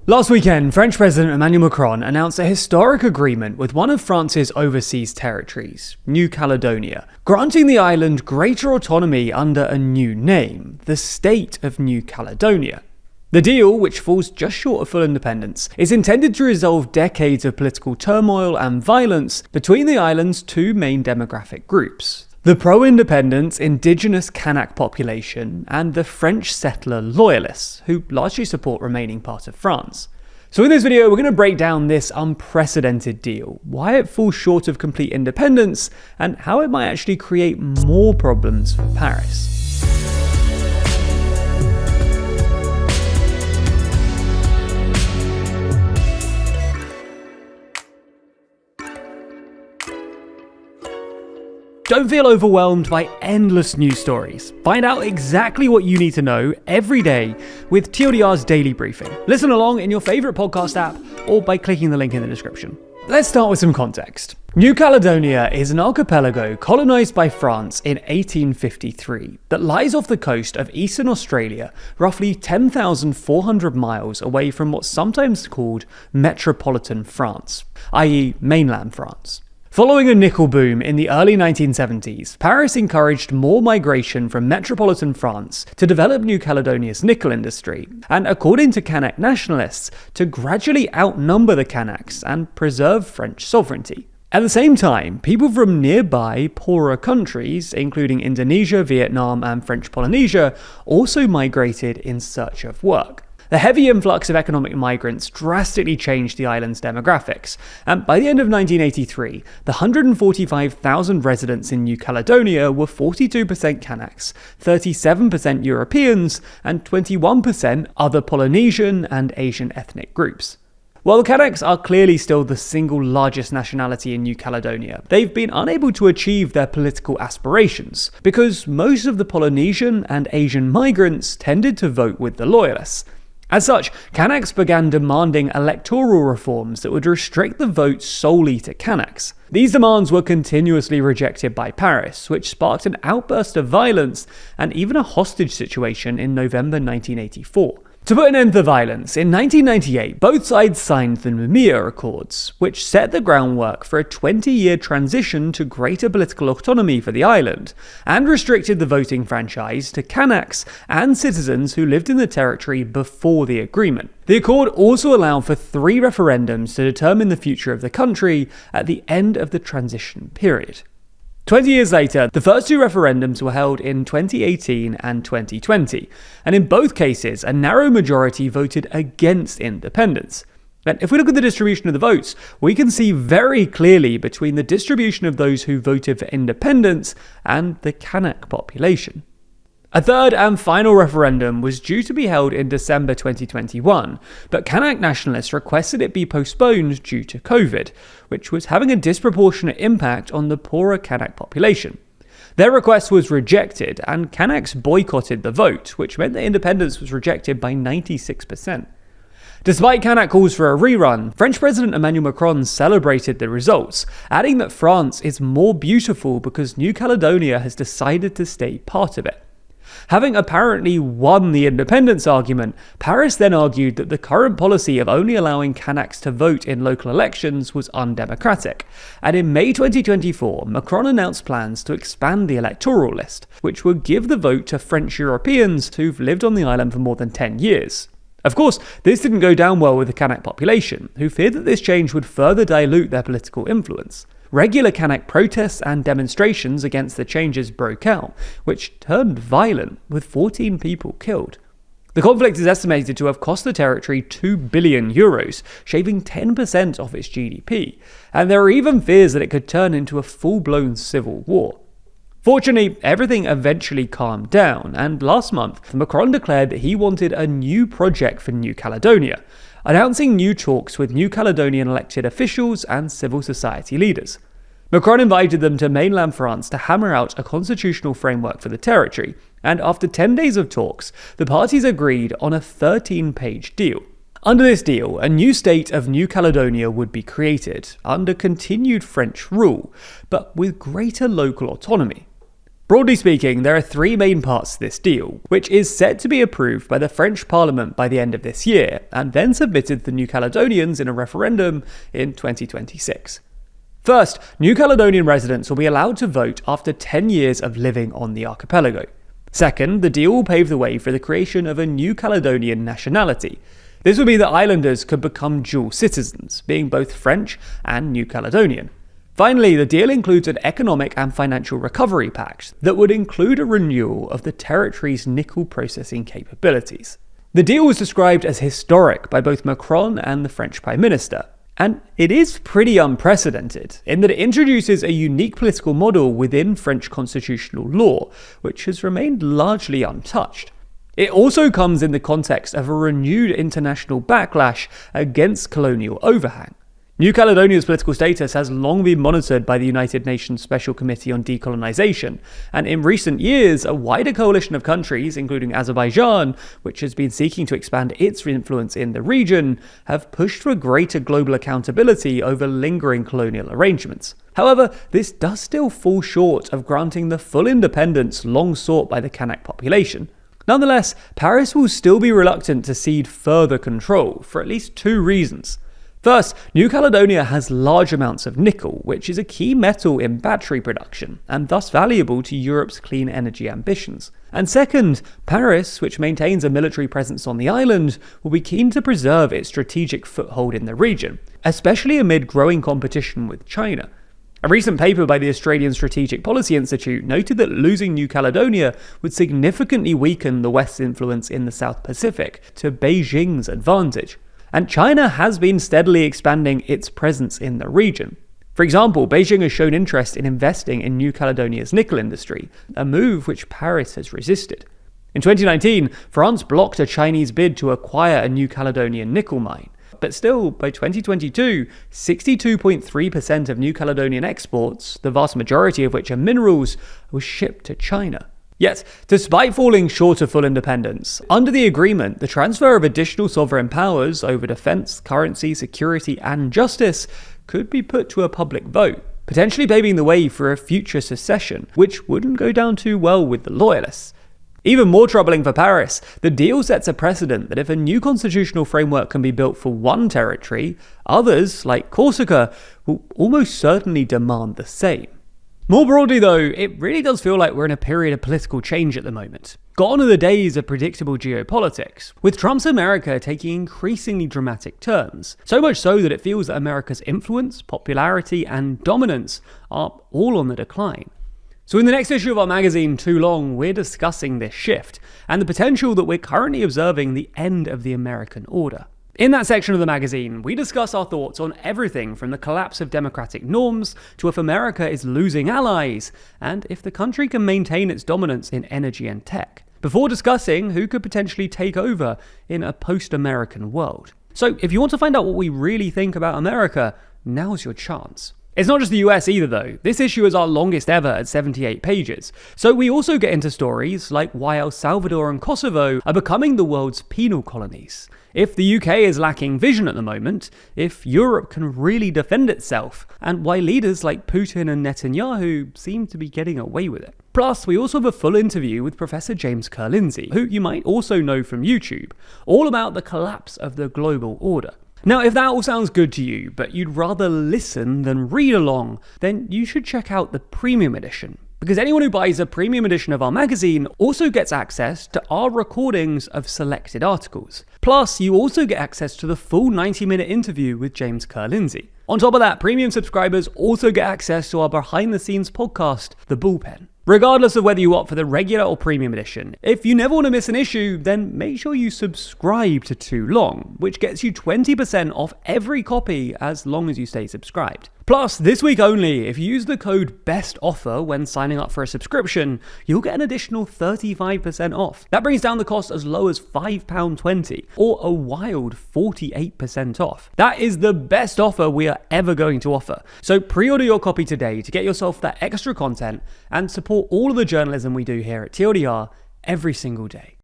Last weekend, French President Emmanuel Macron announced a historic agreement with one of France's overseas territories, New Caledonia, granting the island greater autonomy under a new name, the State of New Caledonia. The deal, which falls just short of full independence, is intended to resolve decades of political turmoil and violence between the island's two main demographic groups: the pro-independence indigenous Kanak population and the French settler loyalists, who largely support remaining part of France. So in this video, we're going to break down this unprecedented deal, why it falls short of complete independence, and how it might actually create more problems for Paris. Don't feel overwhelmed by endless news stories. Find out exactly what you need to know every day with TLDR's Daily Briefing. Listen along in your favourite podcast app or by clicking the link in the description. Let's start with some context. New Caledonia is an archipelago colonised by France in 1853 that lies off the coast of eastern Australia, roughly 10,400 miles away from what's sometimes called metropolitan France, i.e. mainland France. Following a nickel boom in the early 1970s, Paris encouraged more migration from metropolitan France to develop New Caledonia's nickel industry, and according to Kanak nationalists, to gradually outnumber the Kanaks and preserve French sovereignty. At the same time, people from nearby, poorer countries, including Indonesia, Vietnam, and French Polynesia, also migrated in search of work. The heavy influx of economic migrants drastically changed the island's demographics, and by the end of 1983, the 145,000 residents in New Caledonia were 42% Kanaks, 37% Europeans, and 21% other Polynesian and Asian ethnic groups. While the Kanaks are clearly still the single largest nationality in New Caledonia, they've been unable to achieve their political aspirations, because most of the Polynesian and Asian migrants tended to vote with the Loyalists. As such, Kanaks began demanding electoral reforms that would restrict the vote solely to Kanaks. These demands were continuously rejected by Paris, which sparked an outburst of violence and even a hostage situation in November 1984. To put an end to the violence, in 1998, both sides signed the Noumea Accords, which set the groundwork for a 20-year transition to greater political autonomy for the island, and restricted the voting franchise to Kanaks and citizens who lived in the territory before the agreement. The accord also allowed for 3 referendums to determine the future of the country at the end of the transition period. 20 years later, the first 2 referendums were held in 2018 and 2020, and in both cases, a narrow majority voted against independence. And if we look at the distribution of the votes, we can see very clearly between the distribution of those who voted for independence and the Kanak population. A third and final referendum was due to be held in December 2021, but Kanak nationalists requested it be postponed due to COVID, which was having a disproportionate impact on the poorer Kanak population. Their request was rejected, and Kanaks boycotted the vote, which meant that independence was rejected by 96%. Despite Kanak calls for a rerun, French President Emmanuel Macron celebrated the results, adding that France is more beautiful because New Caledonia has decided to stay part of it. Having apparently won the independence argument, Paris then argued that the current policy of only allowing Kanaks to vote in local elections was undemocratic, and in May 2024, Macron announced plans to expand the electoral list, which would give the vote to French Europeans who've lived on the island for more than 10 years. Of course, this didn't go down well with the Kanak population, who feared that this change would further dilute their political influence. Regular Kanak protests and demonstrations against the changes broke out, which turned violent, with 14 people killed. The conflict is estimated to have cost the territory €2 billion, shaving 10% off its GDP, and there are even fears that it could turn into a full-blown civil war. Fortunately, everything eventually calmed down, and last month, Macron declared that he wanted a new project for New Caledonia, announcing new talks with New Caledonian elected officials and civil society leaders. Macron invited them to mainland France to hammer out a constitutional framework for the territory, and after 10 days of talks, the parties agreed on a 13-page deal. Under this deal, a new state of New Caledonia would be created, under continued French rule, but with greater local autonomy. Broadly speaking, there are three main parts to this deal, which is set to be approved by the French Parliament by the end of this year, and then submitted to the New Caledonians in a referendum in 2026. First, New Caledonian residents will be allowed to vote after 10 years of living on the archipelago. Second, the deal will pave the way for the creation of a New Caledonian nationality. This would mean that islanders could become dual citizens, being both French and New Caledonian. Finally, the deal includes an economic and financial recovery pact that would include a renewal of the territory's nickel processing capabilities. The deal was described as historic by both Macron and the French Prime Minister, and it is pretty unprecedented in that it introduces a unique political model within French constitutional law, which has remained largely untouched. It also comes in the context of a renewed international backlash against colonial overhang. New Caledonia's political status has long been monitored by the United Nations Special Committee on Decolonization, and in recent years, a wider coalition of countries, including Azerbaijan, which has been seeking to expand its influence in the region, have pushed for greater global accountability over lingering colonial arrangements. However, this does still fall short of granting the full independence long sought by the Kanak population. Nonetheless, Paris will still be reluctant to cede further control, for at least two reasons. First, New Caledonia has large amounts of nickel, which is a key metal in battery production, and thus valuable to Europe's clean energy ambitions. And second, Paris, which maintains a military presence on the island, will be keen to preserve its strategic foothold in the region, especially amid growing competition with China. A recent paper by the Australian Strategic Policy Institute noted that losing New Caledonia would significantly weaken the West's influence in the South Pacific to Beijing's advantage. And China has been steadily expanding its presence in the region. For example, Beijing has shown interest in investing in New Caledonia's nickel industry, a move which Paris has resisted. In 2019, France blocked a Chinese bid to acquire a New Caledonian nickel mine. But still, by 2022, 62.3% of New Caledonian exports, the vast majority of which are minerals, was shipped to China. Yet, despite falling short of full independence, under the agreement, the transfer of additional sovereign powers over defense, currency, security, and justice could be put to a public vote, potentially paving the way for a future secession, which wouldn't go down too well with the loyalists. Even more troubling for Paris, the deal sets a precedent that if a new constitutional framework can be built for one territory, others, like Corsica, will almost certainly demand the same. More broadly though, it really does feel like we're in a period of political change at the moment. Gone are the days of predictable geopolitics, with Trump's America taking increasingly dramatic turns, so much so that it feels that America's influence, popularity, and dominance are all on the decline. So in the next issue of our magazine, Too Long, we're discussing this shift, and the potential that we're currently observing the end of the American order. In that section of the magazine, we discuss our thoughts on everything from the collapse of democratic norms to if America is losing allies, and if the country can maintain its dominance in energy and tech, before discussing who could potentially take over in a post-American world. So if you want to find out what we really think about America, now's your chance. It's not just the US either though. This issue is our longest ever at 78 pages. So we also get into stories like why El Salvador and Kosovo are becoming the world's penal colonies, if the UK is lacking vision at the moment, if Europe can really defend itself, and why leaders like Putin and Netanyahu seem to be getting away with it. Plus, we also have a full interview with Professor James Kerr-Lindsay, who you might also know from YouTube, all about the collapse of the global order. Now, if that all sounds good to you, but you'd rather listen than read along, then you should check out the premium edition. Because anyone who buys a premium edition of our magazine also gets access to our recordings of selected articles. Plus, you also get access to the full 90-minute interview with James Kerr-Lindsay. On top of that, premium subscribers also get access to our behind-the-scenes podcast, The Bullpen. Regardless of whether you opt for the regular or premium edition, if you never want to miss an issue, then make sure you subscribe to Too Long, which gets you 20% off every copy as long as you stay subscribed. Plus, this week only, if you use the code BESTOFFER when signing up for a subscription, you'll get an additional 35% off. That brings down the cost as low as £5.20, or a wild 48% off. That is the best offer we are ever going to offer. So pre-order your copy today to get yourself that extra content and support all of the journalism we do here at TLDR every single day.